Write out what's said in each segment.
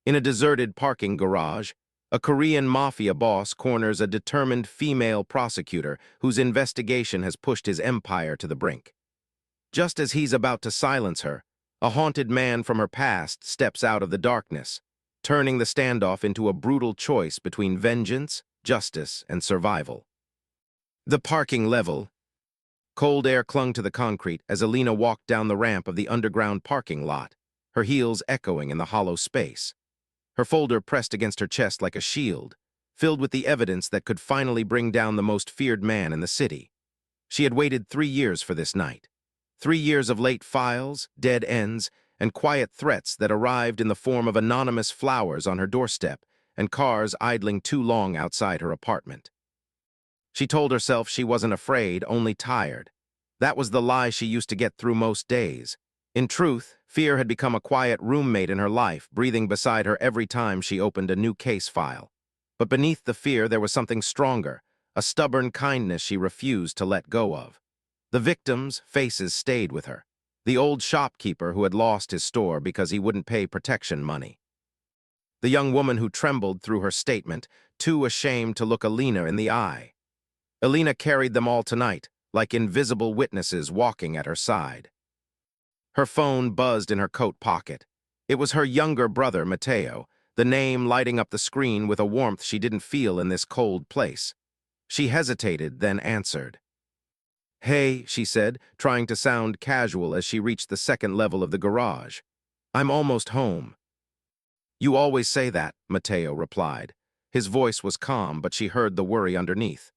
In a deserted parking garage, a Korean Mafia boss corners a determined female prosecutor whose investigation has pushed his empire to the brink. Just as he's about to silence her, a haunted man from her past steps out of the darkness, turning the standoff into a brutal choice between vengeance, justice, and survival. The parking level. Cold air clung to the concrete as Elena walked down the ramp of the underground parking lot, her heels echoing in the hollow space. Her folder pressed against her chest like a shield, filled with the evidence that could finally bring down the most feared man in the city. She had waited 3 years for this night. 3 years of late files, dead ends, and quiet threats that arrived in the form of anonymous flowers on her doorstep and cars idling too long outside her apartment. She told herself she wasn't afraid, only tired. That was the lie she used to get through most days. In truth, fear had become a quiet roommate in her life, breathing beside her every time she opened a new case file. But beneath the fear there was something stronger, a stubborn kindness she refused to let go of. The victims' faces stayed with her. The old shopkeeper who had lost his store because he wouldn't pay protection money. The young woman who trembled through her statement, too ashamed to look Elena in the eye. Elena carried them all tonight, like invisible witnesses walking at her side. Her phone buzzed in her coat pocket. It was her younger brother, Matteo, the name lighting up the screen with a warmth she didn't feel in this cold place. She hesitated, then answered. "Hey," she said, trying to sound casual as she reached the second level of the garage. "I'm almost home." "You always say that," Matteo replied. His voice was calm, but she heard the worry underneath.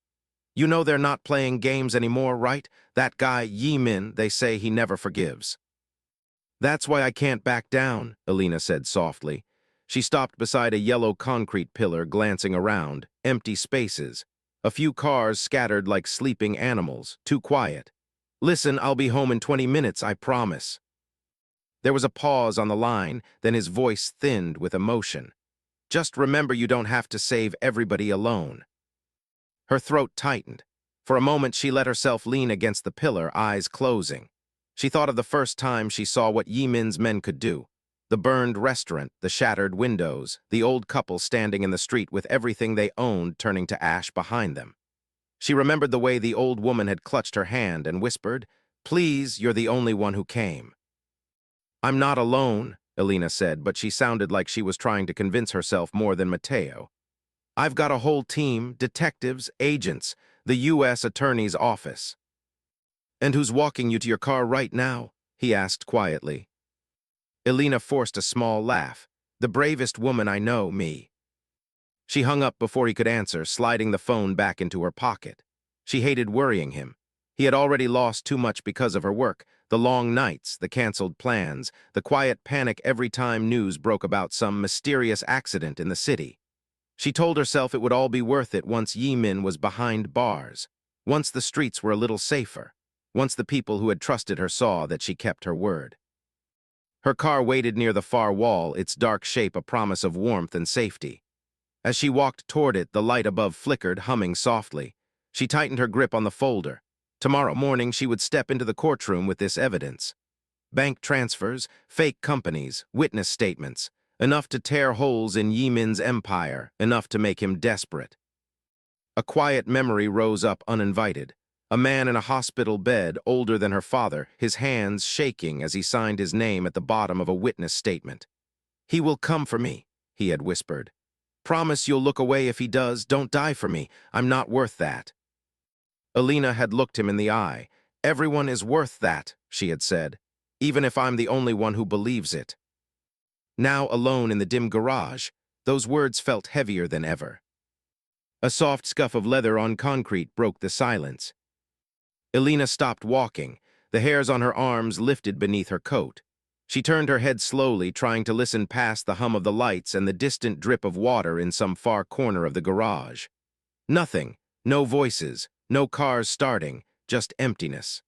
"You know they're not playing games anymore, right? That guy, Yi-min, they say he never forgives." "That's why I can't back down," Elena said softly. She stopped beside a yellow concrete pillar, glancing around, empty spaces. A few cars scattered like sleeping animals, too quiet. "Listen, I'll be home in 20 minutes, I promise." There was a pause on the line, then his voice thinned with emotion. "Just remember you don't have to save everybody alone." Her throat tightened. For a moment she let herself lean against the pillar, eyes closing. She thought of the first time she saw what Yi-min's men could do. The burned restaurant, the shattered windows, the old couple standing in the street with everything they owned turning to ash behind them. She remembered the way the old woman had clutched her hand and whispered, "Please, you're the only one who came." "I'm not alone," Elena said, but she sounded like she was trying to convince herself more than Matteo. "I've got a whole team, detectives, agents, the U.S. Attorney's Office." "And who's walking you to your car right now?" he asked quietly. Elena forced a small laugh. "The bravest woman I know, me." She hung up before he could answer, sliding the phone back into her pocket. She hated worrying him. He had already lost too much because of her work, the long nights, the canceled plans, the quiet panic every time news broke about some mysterious accident in the city. She told herself it would all be worth it once Yi-min was behind bars, once the streets were a little safer, once the people who had trusted her saw that she kept her word. Her car waited near the far wall, its dark shape a promise of warmth and safety. As she walked toward it, the light above flickered, humming softly. She tightened her grip on the folder. Tomorrow morning she would step into the courtroom with this evidence. Bank transfers, fake companies, witness statements. Enough to tear holes in Yi-min's empire, enough to make him desperate. A quiet memory rose up uninvited. A man in a hospital bed, older than her father, his hands shaking as he signed his name at the bottom of a witness statement. "He will come for me," he had whispered. "Promise you'll look away if he does. Don't die for me. I'm not worth that." Elena had looked him in the eye. "Everyone is worth that," she had said, "even if I'm the only one who believes it." Now alone in the dim garage, those words felt heavier than ever. A soft scuff of leather on concrete broke the silence. Elena stopped walking, the hairs on her arms lifted beneath her coat. She turned her head slowly, trying to listen past the hum of the lights and the distant drip of water in some far corner of the garage. Nothing, no voices, no cars starting, just emptiness.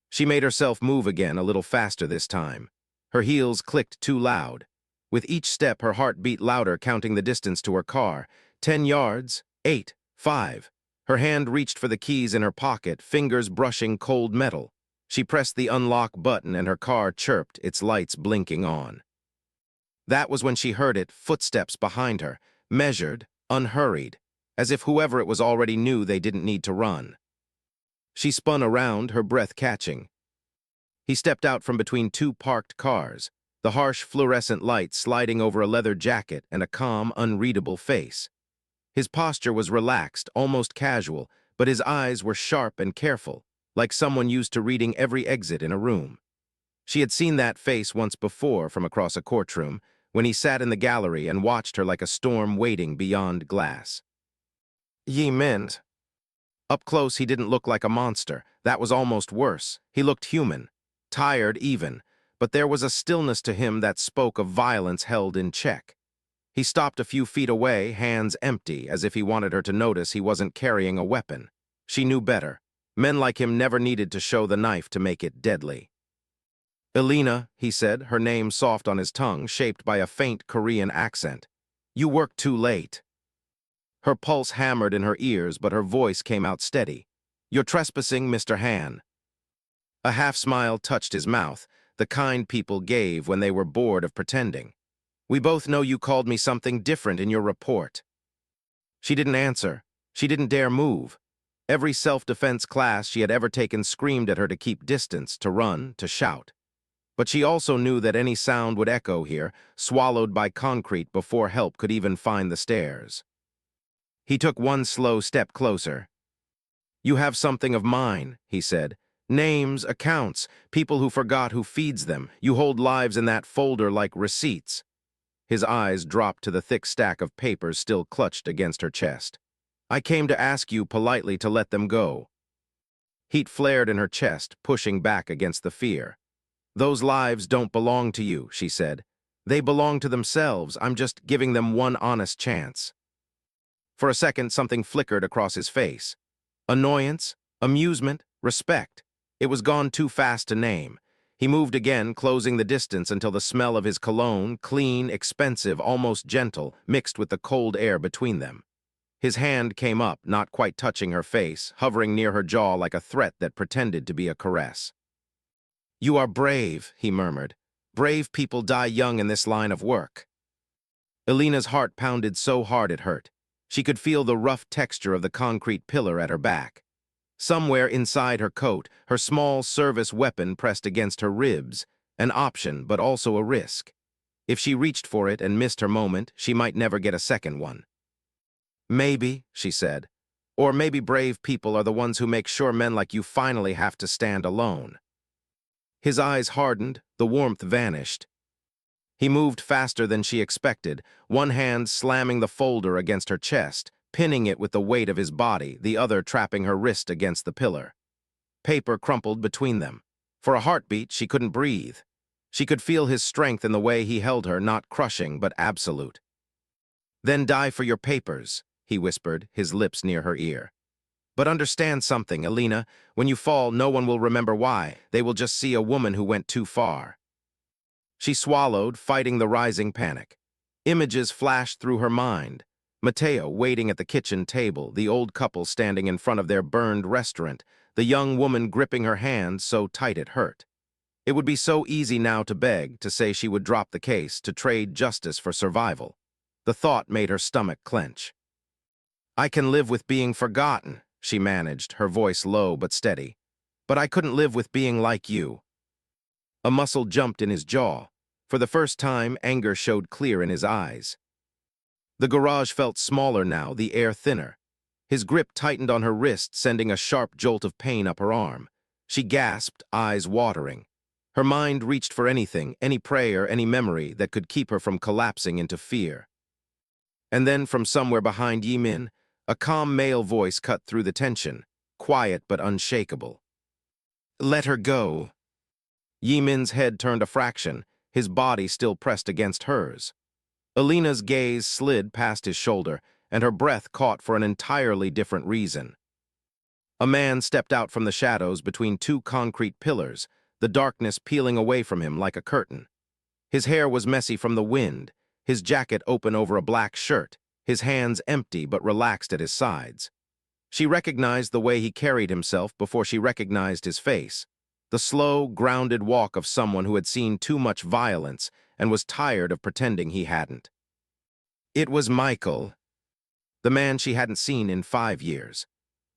She made herself move again, a little faster this time. Her heels clicked too loud. With each step, her heart beat louder, counting the distance to her car. 10 yards, 8, 5. Her hand reached for the keys in her pocket, fingers brushing cold metal. She pressed the unlock button and her car chirped, its lights blinking on. That was when she heard it, footsteps behind her, measured, unhurried, as if whoever it was already knew they didn't need to run. She spun around, her breath catching. He stepped out from between two parked cars, the harsh fluorescent light sliding over a leather jacket and a calm, unreadable face. His posture was relaxed, almost casual, but his eyes were sharp and careful, like someone used to reading every exit in a room. She had seen that face once before from across a courtroom, when he sat in the gallery and watched her like a storm waiting beyond glass. Yi Min. Up close, he didn't look like a monster. That was almost worse. He looked human, tired even, but there was a stillness to him that spoke of violence held in check. He stopped a few feet away, hands empty, as if he wanted her to notice he wasn't carrying a weapon. She knew better. Men like him never needed to show the knife to make it deadly. Elena, he said, her name soft on his tongue, shaped by a faint Korean accent. You worked too late. Her pulse hammered in her ears, but her voice came out steady. You're trespassing, Mr. Han. A half-smile touched his mouth, the kind people gave when they were bored of pretending. We both know you called me something different in your report. She didn't answer. She didn't dare move. Every self-defense class she had ever taken screamed at her to keep distance, to run, to shout. But she also knew that any sound would echo here, swallowed by concrete before help could even find the stairs. He took one slow step closer. You have something of mine, he said. Names, accounts, people who forgot who feeds them. You hold lives in that folder like receipts. His eyes dropped to the thick stack of papers still clutched against her chest. I came to ask you politely to let them go. Heat flared in her chest, pushing back against the fear. Those lives don't belong to you, she said. They belong to themselves. I'm just giving them one honest chance. For a second, something flickered across his face. Annoyance, amusement, respect. It was gone too fast to name. He moved again, closing the distance until the smell of his cologne, clean, expensive, almost gentle, mixed with the cold air between them. His hand came up, not quite touching her face, hovering near her jaw like a threat that pretended to be a caress. You are brave, he murmured. Brave people die young in this line of work. Elena's heart pounded so hard it hurt. She could feel the rough texture of the concrete pillar at her back. Somewhere inside her coat, her small service weapon pressed against her ribs, an option but also a risk. If she reached for it and missed her moment, she might never get a second one. Maybe, she said, or maybe brave people are the ones who make sure men like you finally have to stand alone. His eyes hardened, the warmth vanished. He moved faster than she expected, one hand slamming the folder against her chest, pinning it with the weight of his body, the other trapping her wrist against the pillar. Paper crumpled between them. For a heartbeat, she couldn't breathe. She could feel his strength in the way he held her, not crushing, but absolute. Then die for your papers, he whispered, his lips near her ear. But understand something, Elena. When you fall, no one will remember why. They will just see a woman who went too far. She swallowed, fighting the rising panic. Images flashed through her mind. Mateo waiting at the kitchen table, the old couple standing in front of their burned restaurant, the young woman gripping her hand so tight it hurt. It would be so easy now to beg, to say she would drop the case, to trade justice for survival. The thought made her stomach clench. I can live with being forgotten, she managed, her voice low but steady. But I couldn't live with being like you. A muscle jumped in his jaw. For the first time, anger showed clear in his eyes. The garage felt smaller now, the air thinner. His grip tightened on her wrist, sending a sharp jolt of pain up her arm. She gasped, eyes watering. Her mind reached for anything, any prayer, any memory that could keep her from collapsing into fear. And then, from somewhere behind Yi Min, a calm male voice cut through the tension, quiet but unshakable. Let her go. Yi Min's head turned a fraction, his body still pressed against hers. Elena's gaze slid past his shoulder, and her breath caught for an entirely different reason. A man stepped out from the shadows between two concrete pillars, the darkness peeling away from him like a curtain. His hair was messy from the wind, his jacket open over a black shirt, his hands empty but relaxed at his sides. She recognized the way he carried himself before she recognized his face. the slow, grounded walk of someone who had seen too much violence and was tired of pretending he hadn't. It was Michael, the man she hadn't seen in 5 years.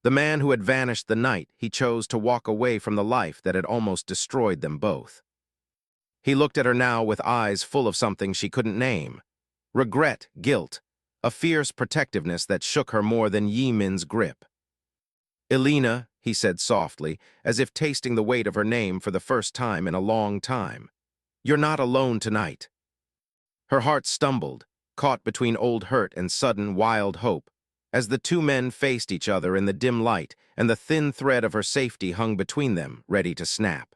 The man who had vanished the night he chose to walk away from the life that had almost destroyed them both. He looked at her now with eyes full of something she couldn't name. Regret, guilt, a fierce protectiveness that shook her more than Yi-Min's grip. "Elena," he said softly, as if tasting the weight of her name for the first time in a long time. "You're not alone tonight." Her heart stumbled, caught between old hurt and sudden wild hope, as the two men faced each other in the dim light and the thin thread of her safety hung between them, ready to snap.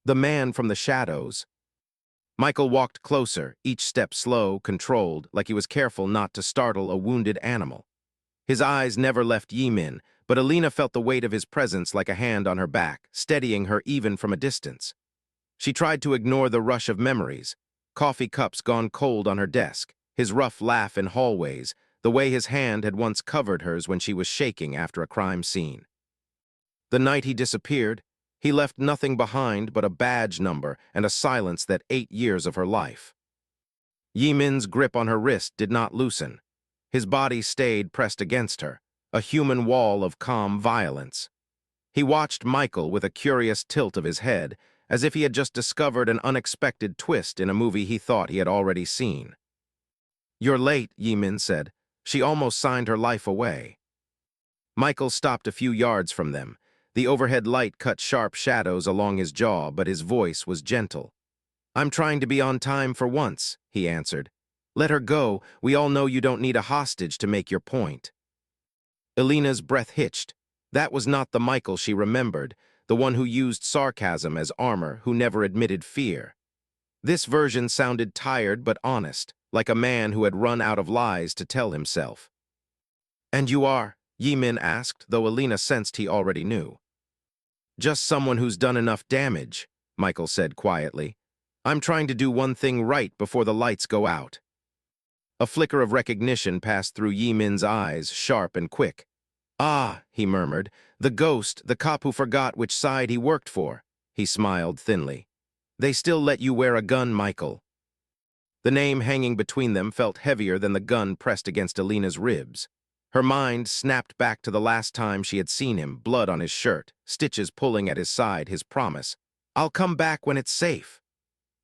The man from the shadows. Michael walked closer, each step slow, controlled, like he was careful not to startle a wounded animal. His eyes never left Yi-Min, but Elena felt the weight of his presence like a hand on her back, steadying her even from a distance. She tried to ignore the rush of memories, coffee cups gone cold on her desk, his rough laugh in hallways, the way his hand had once covered hers when she was shaking after a crime scene. The night he disappeared, he left nothing behind but a badge number and a silence that ate years of her life. Yi-Min's grip on her wrist did not loosen. His body stayed pressed against her, a human wall of calm violence. He watched Michael with a curious tilt of his head, as if he had just discovered an unexpected twist in a movie he thought he had already seen. "You're late," Yi-Min said. She almost signed her life away. Michael stopped a few yards from them. The overhead light cut sharp shadows along his jaw, but his voice was gentle. "I'm trying to be on time for once," he answered. "Let her go. We all know you don't need a hostage to make your point." Elena's breath hitched. That was not the Michael she remembered, the one who used sarcasm as armor, who never admitted fear. This version sounded tired but honest, like a man who had run out of lies to tell himself. "And you are?" Yi-Min asked, though Elena sensed he already knew. "Just someone who's done enough damage," Michael said quietly. "I'm trying to do one thing right before the lights go out." A flicker of recognition passed through Yi-Min's eyes, sharp and quick. "Ah," he murmured, "the ghost, the cop who forgot which side he worked for." He smiled thinly. "They still let you wear a gun, Michael." The name hanging between them felt heavier than the gun pressed against Elena's ribs. Her mind snapped back to the last time she had seen him, blood on his shirt, stitches pulling at his side, his promise. "I'll come back when it's safe."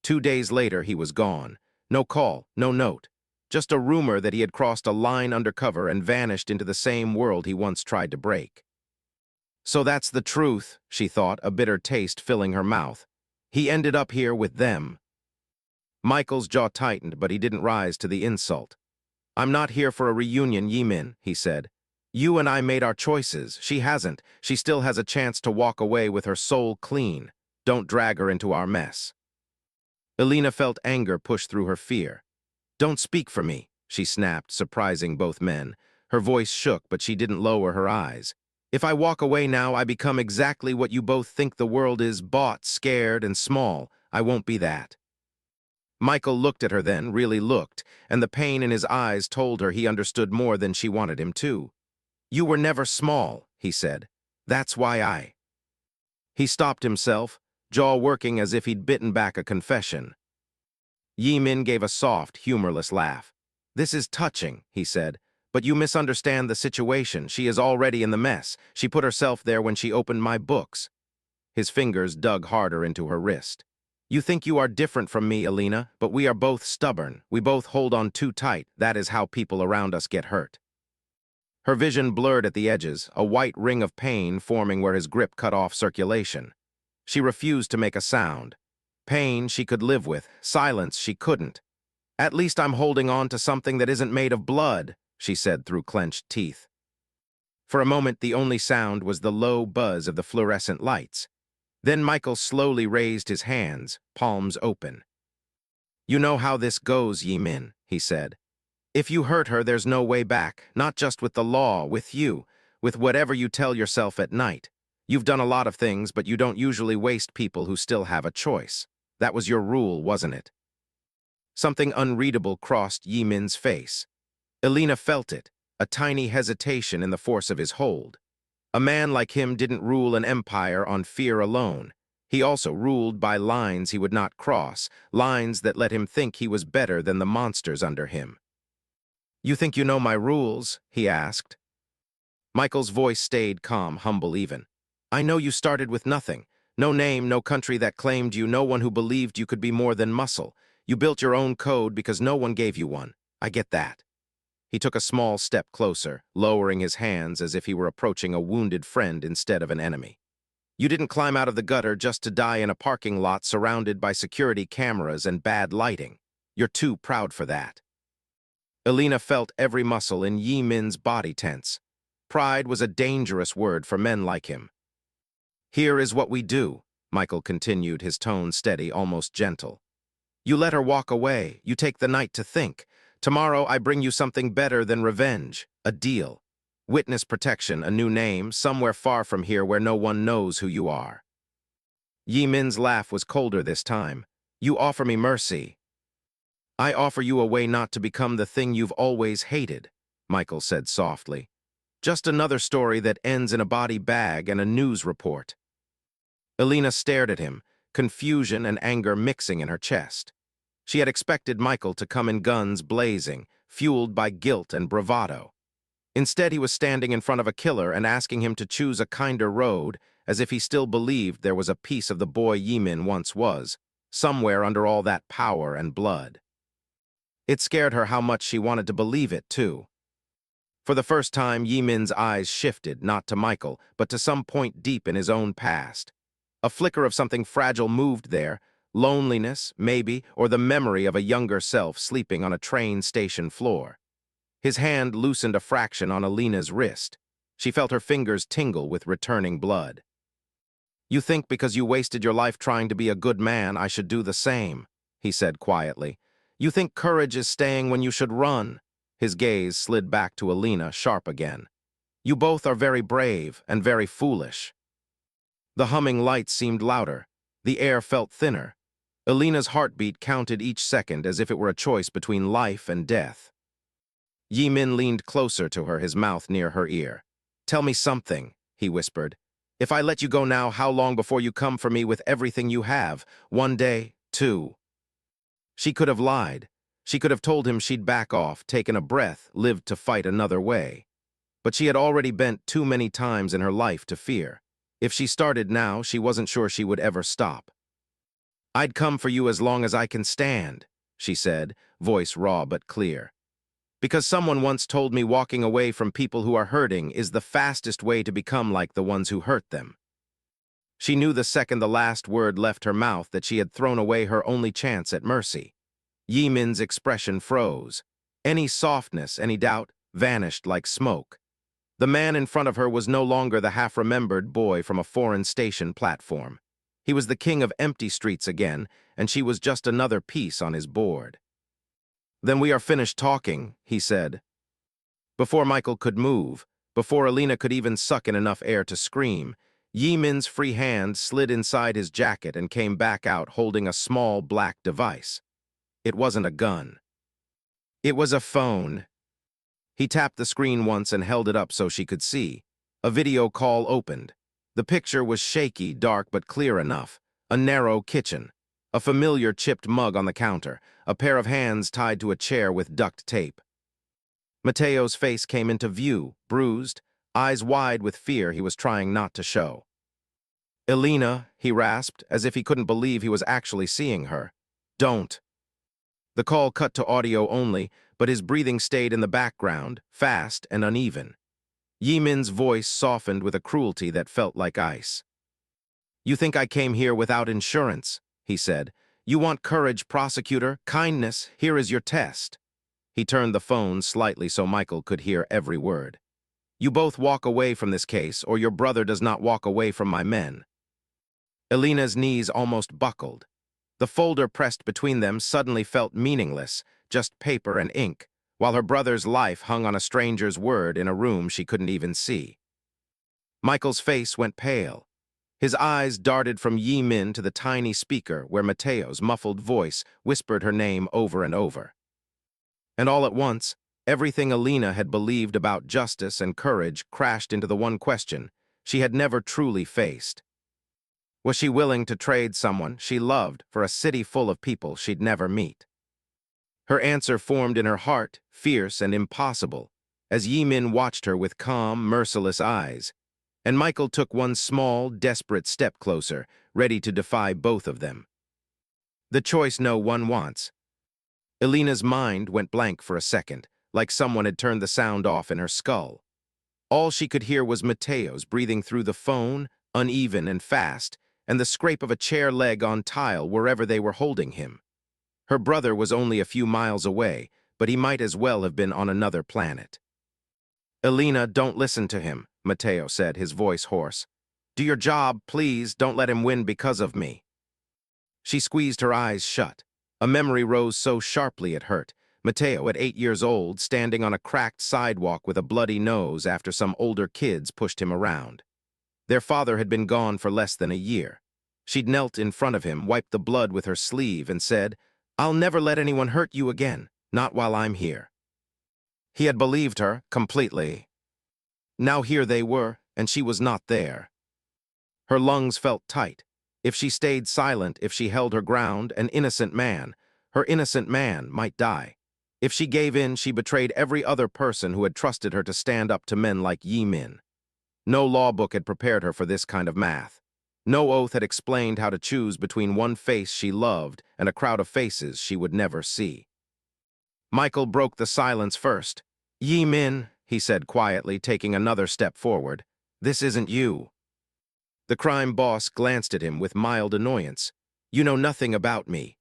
2 days later, he was gone. No call, no note. Just a rumor that he had crossed a line undercover and vanished into the same world he once tried to break. So that's the truth, she thought, a bitter taste filling her mouth. He ended up here with them. Michael's jaw tightened, but he didn't rise to the insult. "I'm not here for a reunion, Yi-Min," he said. "You and I made our choices. She hasn't. She still has a chance to walk away with her soul clean. Don't drag her into our mess." Elena felt anger push through her fear. "Don't speak for me," she snapped, surprising both men. Her voice shook, but she didn't lower her eyes. "If I walk away now, I become exactly what you both think the world is, bought, scared, and small. I won't be that." Michael looked at her then, really looked, and the pain in his eyes told her he understood more than she wanted him to. "You were never small," he said. "That's why I—" He stopped himself, jaw working as if he'd bitten back a confession. Yi-Min gave a soft, humorless laugh. "This is touching," he said, "but you misunderstand the situation. She is already in the mess. She put herself there when she opened my books." His fingers dug harder into her wrist. "You think you are different from me, Elena, but we are both stubborn. We both hold on too tight. That is how people around us get hurt." Her vision blurred at the edges, a white ring of pain forming where his grip cut off circulation. She refused to make a sound. Pain she could live with, silence she couldn't. "At least I'm holding on to something that isn't made of blood," she said through clenched teeth. For a moment, the only sound was the low buzz of the fluorescent lights. Then Michael slowly raised his hands, palms open. "You know how this goes, Yi-Min," he said. "If you hurt her, there's no way back, not just with the law, with you, with whatever you tell yourself at night. You've done a lot of things, but you don't usually waste people who still have a choice. That was your rule, wasn't it?" Something unreadable crossed Yi-Min's face. Elena felt it, a tiny hesitation in the force of his hold. A man like him didn't rule an empire on fear alone. He also ruled by lines he would not cross, lines that let him think he was better than the monsters under him. "You think you know my rules?" he asked. Michael's voice stayed calm, humble even. "I know you started with nothing. No name, no country that claimed you, no one who believed you could be more than muscle. You built your own code because no one gave you one. I get that." He took a small step closer, lowering his hands as if he were approaching a wounded friend instead of an enemy. "You didn't climb out of the gutter just to die in a parking lot surrounded by security cameras and bad lighting. You're too proud for that." Elena felt every muscle in Yi Min's body tense. Pride was a dangerous word for men like him. "Here is what we do," Michael continued, his tone steady, almost gentle. "You let her walk away. You take the night to think. Tomorrow I bring you something better than revenge, a deal. Witness protection, a new name, somewhere far from here where no one knows who you are." Yi Min's laugh was colder this time. "You offer me mercy. I offer you a way not to become the thing you've always hated," Michael said softly. "Just another story that ends in a body bag and a news report." Elena stared at him, confusion and anger mixing in her chest. She had expected Michael to come in guns blazing, fueled by guilt and bravado. Instead, he was standing in front of a killer and asking him to choose a kinder road, as if he still believed there was a piece of the boy Yi Min once was, somewhere under all that power and blood. It scared her how much she wanted to believe it, too. For the first time, Yi Min's eyes shifted, not to Michael, but to some point deep in his own past. A flicker of something fragile moved there, loneliness, maybe, or the memory of a younger self sleeping on a train station floor. His hand loosened a fraction on Elena's wrist. She felt her fingers tingle with returning blood. "You think because you wasted your life trying to be a good man, I should do the same," he said quietly. "You think courage is staying when you should run." His gaze slid back to Elena, sharp again. "You both are very brave and very foolish." The humming lights seemed louder. The air felt thinner. Elena's heartbeat counted each second as if it were a choice between life and death. Yi Min leaned closer to her, his mouth near her ear. "Tell me something," he whispered. "If I let you go now, how long before you come for me with everything you have? 1 day, 2. She could have lied. She could have told him she'd back off, taken a breath, lived to fight another way. But she had already bent too many times in her life to fear. If she started now, she wasn't sure she would ever stop. "I'd come for you as long as I can stand," she said, voice raw but clear. "Because someone once told me walking away from people who are hurting is the fastest way to become like the ones who hurt them." She knew the second the last word left her mouth that she had thrown away her only chance at mercy. Yi Min's expression froze. Any softness, any doubt, vanished like smoke. The man in front of her was no longer the half-remembered boy from a foreign station platform. He was the king of empty streets again, and she was just another piece on his board. "Then we are finished talking," he said. Before Michael could move, before Elena could even suck in enough air to scream, Yi Min's free hand slid inside his jacket and came back out holding a small black device. It wasn't a gun. It was a phone. He tapped the screen once and held it up so she could see. A video call opened. The picture was shaky, dark, but clear enough. A narrow kitchen. A familiar chipped mug on the counter. A pair of hands tied to a chair with duct tape. Mateo's face came into view, bruised, eyes wide with fear he was trying not to show. "Elena," he rasped, as if he couldn't believe he was actually seeing her. "Don't." The call cut to audio only, but his breathing stayed in the background, fast and uneven. Yi Min's voice softened with a cruelty that felt like ice. "You think I came here without insurance," he said. "You want courage, prosecutor, kindness, here is your test." He turned the phone slightly so Michael could hear every word. "You both walk away from this case, or your brother does not walk away from my men." Elena's knees almost buckled. The folder pressed between them suddenly felt meaningless, just paper and ink, while her brother's life hung on a stranger's word in a room she couldn't even see. Michael's face went pale. His eyes darted from Yi Min to the tiny speaker where Mateo's muffled voice whispered her name over and over. And all at once, everything Elena had believed about justice and courage crashed into the one question she had never truly faced. Was she willing to trade someone she loved for a city full of people she'd never meet? Her answer formed in her heart, fierce and impossible, as Yi Min watched her with calm, merciless eyes, and Michael took one small, desperate step closer, ready to defy both of them. The choice no one wants. Elena's mind went blank for a second, like someone had turned the sound off in her skull. All she could hear was Mateo's breathing through the phone, uneven and fast, and the scrape of a chair leg on tile wherever they were holding him. Her brother was only a few miles away, but he might as well have been on another planet. "Elena, don't listen to him," Mateo said, his voice hoarse. "Do your job, please. Don't let him win because of me." She squeezed her eyes shut. A memory rose so sharply it hurt. Mateo, at 8 years old, standing on a cracked sidewalk with a bloody nose after some older kids pushed him around. Their father had been gone for less than a year. She'd knelt in front of him, wiped the blood with her sleeve, and said, "I'll never let anyone hurt you again, not while I'm here." He had believed her, completely. Now here they were, and she was not there. Her lungs felt tight. If she stayed silent, if she held her ground, an innocent man, her innocent man, might die. If she gave in, she betrayed every other person who had trusted her to stand up to men like Yi Min. No law book had prepared her for this kind of math. No oath had explained how to choose between one face she loved and a crowd of faces she would never see. Michael broke the silence first. "Yi Min," he said quietly, taking another step forward, "this isn't you." The crime boss glanced at him with mild annoyance. "You know nothing about me."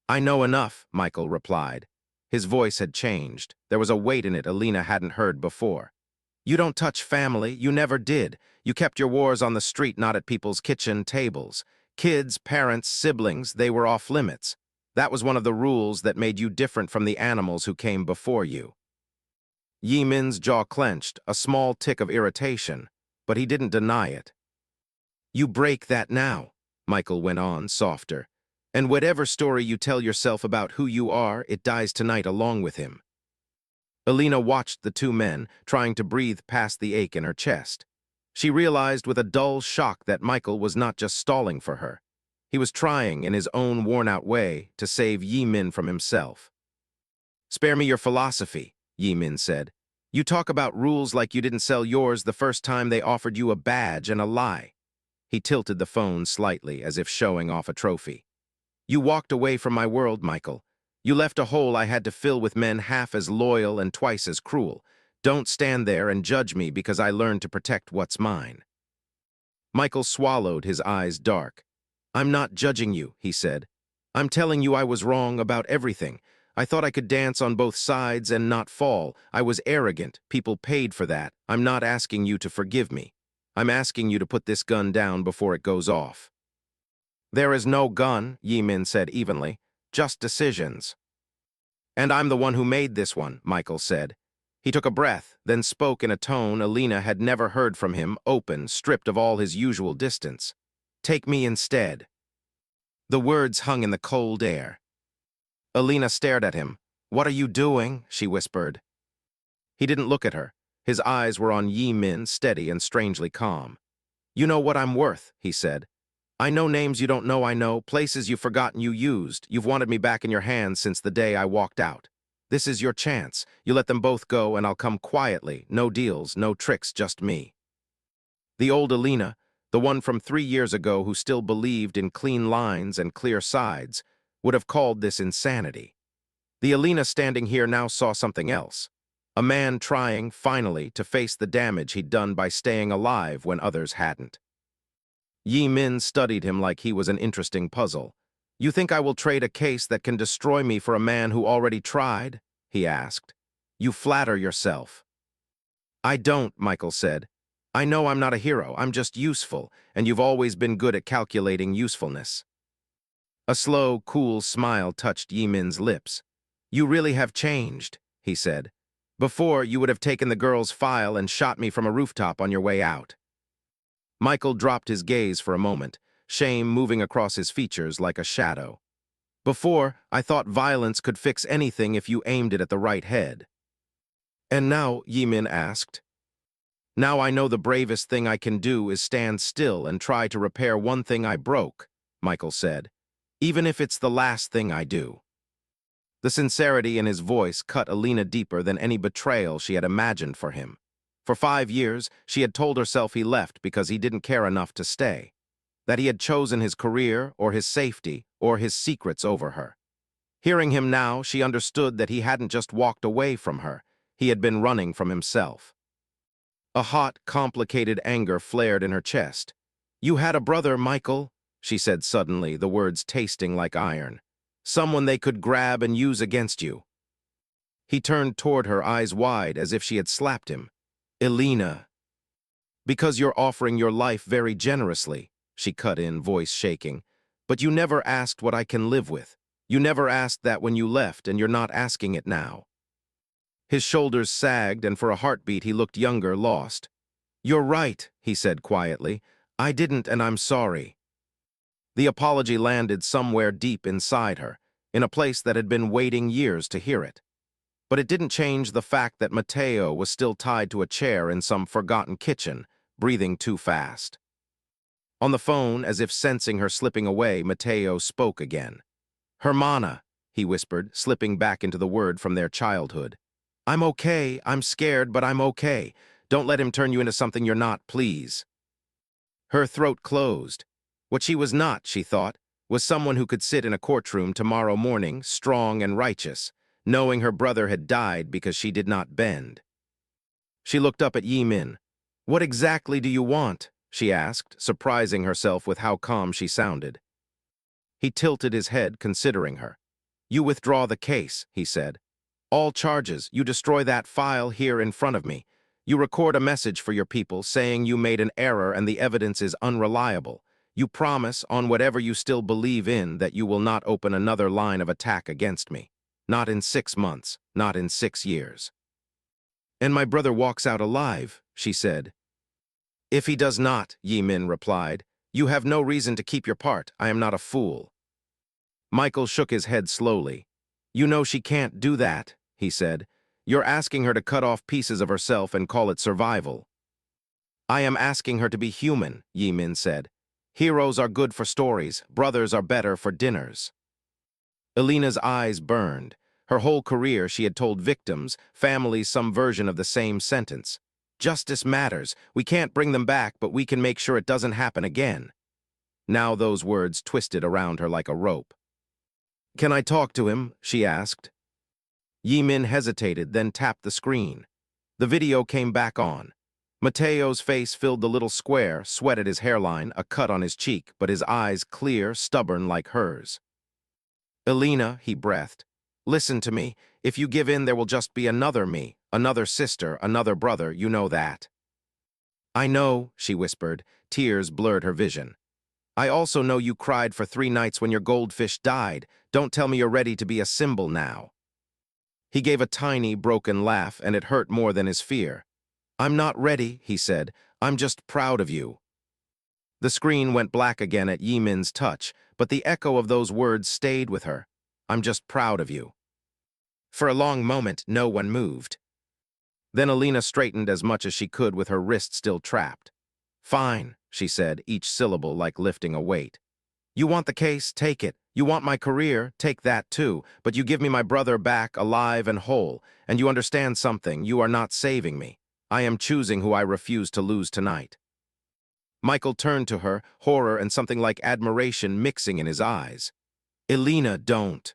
"I know enough," Michael replied. His voice had changed. There was a weight in it Elena hadn't heard before. "You don't touch family. You never did. You kept your wars on the street, not at people's kitchen tables. Kids, parents, siblings, they were off limits. That was one of the rules that made you different from the animals who came before you." Yi Min's jaw clenched, a small tick of irritation, but he didn't deny it. "You break that now," Michael went on, softer. "And whatever story you tell yourself about who you are, it dies tonight along with him." Elena watched the two men, trying to breathe past the ache in her chest. She realized with a dull shock that Michael was not just stalling for her. He was trying, in his own worn-out way, to save Yi Min from himself. "Spare me your philosophy," Yi Min said. "You talk about rules like you didn't sell yours the first time they offered you a badge and a lie." He tilted the phone slightly, as if showing off a trophy. "You walked away from my world, Michael. You left a hole I had to fill with men half as loyal and twice as cruel. Don't stand there and judge me because I learned to protect what's mine." Michael swallowed, his eyes dark. "I'm not judging you," he said. "I'm telling you I was wrong about everything. I thought I could dance on both sides and not fall. I was arrogant. People paid for that. I'm not asking you to forgive me. I'm asking you to put this gun down before it goes off." "There is no gun," Yi Min said evenly. "Just decisions." "And I'm the one who made this one," Michael said. He took a breath, then spoke in a tone Elena had never heard from him, open, stripped of all his usual distance. "Take me instead." The words hung in the cold air. Elena stared at him. "What are you doing?" she whispered. He didn't look at her. His eyes were on Yi Min, steady and strangely calm. "You know what I'm worth," he said. "I know names you don't know I know, places you've forgotten you used. You've wanted me back in your hands since the day I walked out. This is your chance. You let them both go and I'll come quietly. No deals, no tricks, just me." The old Elena, the one from 3 years ago who still believed in clean lines and clear sides, would have called this insanity. The Elena standing here now saw something else. A man trying, finally, to face the damage he'd done by staying alive when others hadn't. Yi Min studied him like he was an interesting puzzle. "You think I will trade a case that can destroy me for a man who already tried?" he asked. "You flatter yourself." "I don't," Michael said. "I know I'm not a hero, I'm just useful, and you've always been good at calculating usefulness." A slow, cool smile touched Yi Min's lips. "You really have changed," he said. "Before, you would have taken the girl's file and shot me from a rooftop on your way out." Michael dropped his gaze for a moment, shame moving across his features like a shadow. "Before, I thought violence could fix anything if you aimed it at the right head." "And now?" Yi Min asked. Now I know the bravest thing I can do is stand still and try to repair one thing I broke, Michael said, even if it's the last thing I do. The sincerity in his voice cut Elena deeper than any betrayal she had imagined for him. For 5 years, she had told herself he left because he didn't care enough to stay, that he had chosen his career or his safety or his secrets over her. Hearing him now, she understood that he hadn't just walked away from her, he had been running from himself. A hot, complicated anger flared in her chest. "You had a brother, Michael," she said suddenly, the words tasting like iron. "Someone they could grab and use against you." He turned toward her, eyes wide, as if she had slapped him. "Elena." "Because you're offering your life very generously," she cut in, voice shaking. "But you never asked what I can live with. You never asked that when you left, and you're not asking it now." His shoulders sagged, and for a heartbeat he looked younger, lost. "You're right," he said quietly. "I didn't, and I'm sorry." The apology landed somewhere deep inside her, in a place that had been waiting years to hear it. But it didn't change the fact that Mateo was still tied to a chair in some forgotten kitchen, breathing too fast. On the phone, as if sensing her slipping away, Mateo spoke again. "Hermana," he whispered, slipping back into the word from their childhood. "I'm okay, I'm scared, but I'm okay. Don't let him turn you into something you're not, please." Her throat closed. What she was not, she thought, was someone who could sit in a courtroom tomorrow morning, strong and righteous, knowing her brother had died because she did not bend. She looked up at Yi Min. "What exactly do you want?" she asked, surprising herself with how calm she sounded. He tilted his head, considering her. "You withdraw the case," he said. "All charges, you destroy that file here in front of me. You record a message for your people saying you made an error and the evidence is unreliable. You promise, on whatever you still believe in, that you will not open another line of attack against me. Not in 6 months, not in 6 years." "And my brother walks out alive," she said. "If he does not," Yi Min replied, "you have no reason to keep your part. I am not a fool." Michael shook his head slowly. "You know she can't do that," he said. "You're asking her to cut off pieces of herself and call it survival." "I am asking her to be human," Yi Min said. "Heroes are good for stories, brothers are better for dinners." Elena's eyes burned. Her whole career she had told victims, families some version of the same sentence. "Justice matters. We can't bring them back, but we can make sure it doesn't happen again." Now those words twisted around her like a rope. "Can I talk to him?" she asked. Yi Min hesitated, then tapped the screen. The video came back on. Mateo's face filled the little square, sweat at his hairline, a cut on his cheek, but his eyes clear, stubborn like hers. "Elena," he breathed, "listen to me. If you give in, there will just be another me, another sister, another brother, you know that." "I know," she whispered. Tears blurred her vision. "I also know you cried for 3 nights when your goldfish died. Don't tell me you're ready to be a symbol now." He gave a tiny, broken laugh, and it hurt more than his fear. "I'm not ready," he said. "I'm just proud of you." The screen went black again at Yi Min's touch, but the echo of those words stayed with her. "I'm just proud of you." For a long moment, no one moved. Then Elena straightened as much as she could with her wrist still trapped. "Fine," she said, each syllable like lifting a weight. "You want the case? Take it. You want my career? Take that too. But you give me my brother back, alive and whole. And you understand something. You are not saving me. I am choosing who I refuse to lose tonight." Michael turned to her, horror and something like admiration mixing in his eyes. "Elena, don't."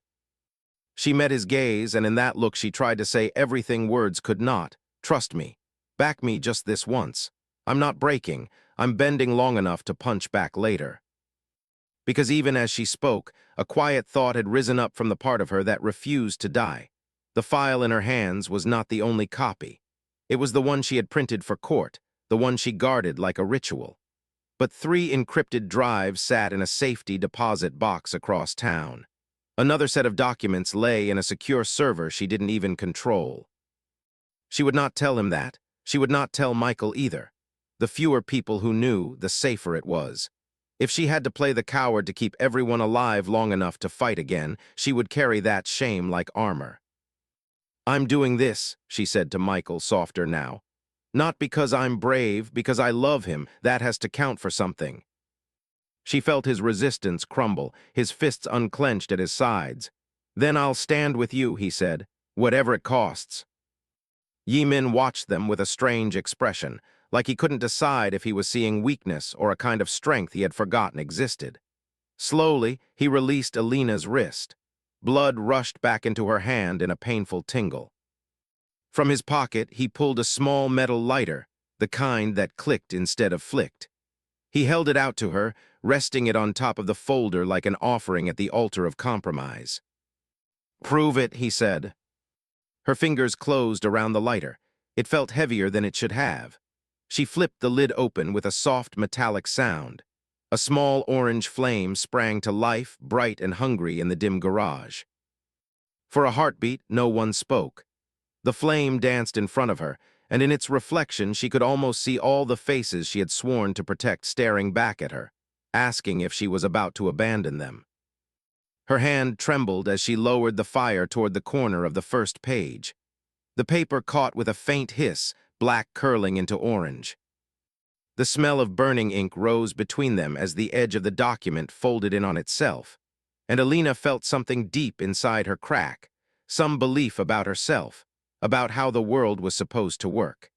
She met his gaze, and in that look she tried to say everything words could not. "Trust me. Back me just this once. I'm not breaking. I'm bending long enough to punch back later." Because even as she spoke, a quiet thought had risen up from the part of her that refused to die. The file in her hands was not the only copy. It was the one she had printed for court, the one she guarded like a ritual. But 3 encrypted drives sat in a safety deposit box across town. Another set of documents lay in a secure server she didn't even control. She would not tell him that. She would not tell Michael either. The fewer people who knew, the safer it was. If she had to play the coward to keep everyone alive long enough to fight again, she would carry that shame like armor. "I'm doing this," she said to Michael, softer now. Not because I'm brave, because I love him. That has to count for something. She felt his resistance crumble, his fists unclenched at his sides. Then I'll stand with you, he said, whatever it costs. Yimin watched them with a strange expression, like he couldn't decide if he was seeing weakness or a kind of strength he had forgotten existed. Slowly, he released Elena's wrist. Blood rushed back into her hand in a painful tingle. From his pocket, he pulled a small metal lighter, the kind that clicked instead of flicked. He held it out to her, resting it on top of the folder like an offering at the altar of compromise. "Prove it," he said. Her fingers closed around the lighter. It felt heavier than it should have. She flipped the lid open with a soft metallic sound. A small orange flame sprang to life, bright and hungry in the dim garage. For a heartbeat, no one spoke. The flame danced in front of her, and in its reflection she could almost see all the faces she had sworn to protect staring back at her, asking if she was about to abandon them. Her hand trembled as she lowered the fire toward the corner of the first page. The paper caught with a faint hiss, black curling into orange. The smell of burning ink rose between them as the edge of the document folded in on itself, and Elena felt something deep inside her crack, some belief about herself, about how the world was supposed to work.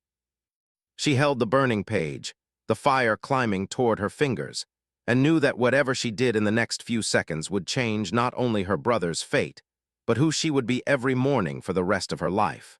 She held the burning page, the fire climbing toward her fingers, and knew that whatever she did in the next few seconds would change not only her brother's fate, but who she would be every morning for the rest of her life.